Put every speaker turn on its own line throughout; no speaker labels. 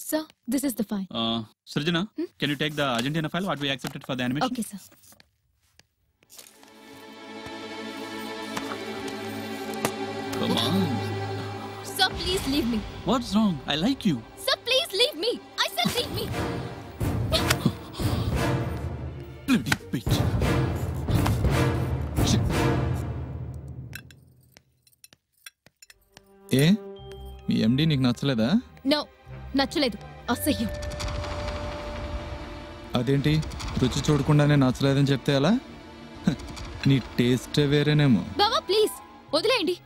Sir, this is the file.
Srijana, can you take the Argentina file what we accepted for the animation?
Okay, sir.
Come on.
Sir, please leave me.
What's wrong? I like you.
Sir, please leave me. I said leave me.
Bloody bitch. Shit.
ఏ మీ ఎండి నీకు నచ్చలేదా?
No, నచ్చలేదు. అసహ్యం.
అదేంటి రుచి చూడకుండానే నచ్చలేదని చెప్తే ఎలా? నీ టేస్టే వేరేనేమో.
బావా ప్లీజ్ వదిలేయండి.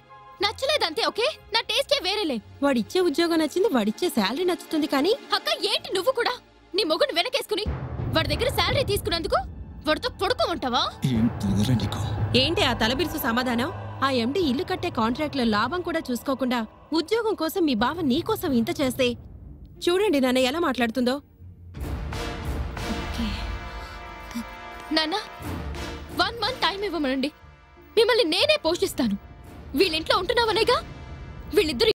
నచ్చలేదంతే. ఓకే, నా టేస్టే వేరేలే.
వాడిచ్చే ఉద్యోగం నచ్చింది, వాడిచ్చే శాలరీ నచ్చుతుంది. కానీ
అక్క ఏంటి నువ్వు కూడా నీ మొగుడు వెనకేసుకుని వాడి దగ్గర శాలరీ తీసుకున్నందుకు వాడితో పడుకోమంటావా?
ఏంటి ఆ తలబిరుసు సమాధానం? ఆ ఎండి ఇల్లు కట్టే కాంట్రాక్ట్ లో లాభం కూడా చూసుకోకుండా ఉద్యోగం కోసం మీ బావ నీకోసం ఇంత చేస్తే చూడండి నాన్న ఎలా మాట్లాడుతుందో.
నాన్న 1 month టైం ఇవ్వమనండి. మిమ్మల్ని నేనే పోషిస్తాను. వీళ్ళింట్లో ఉంటున్నావనేగా. వీళ్ళిద్దరు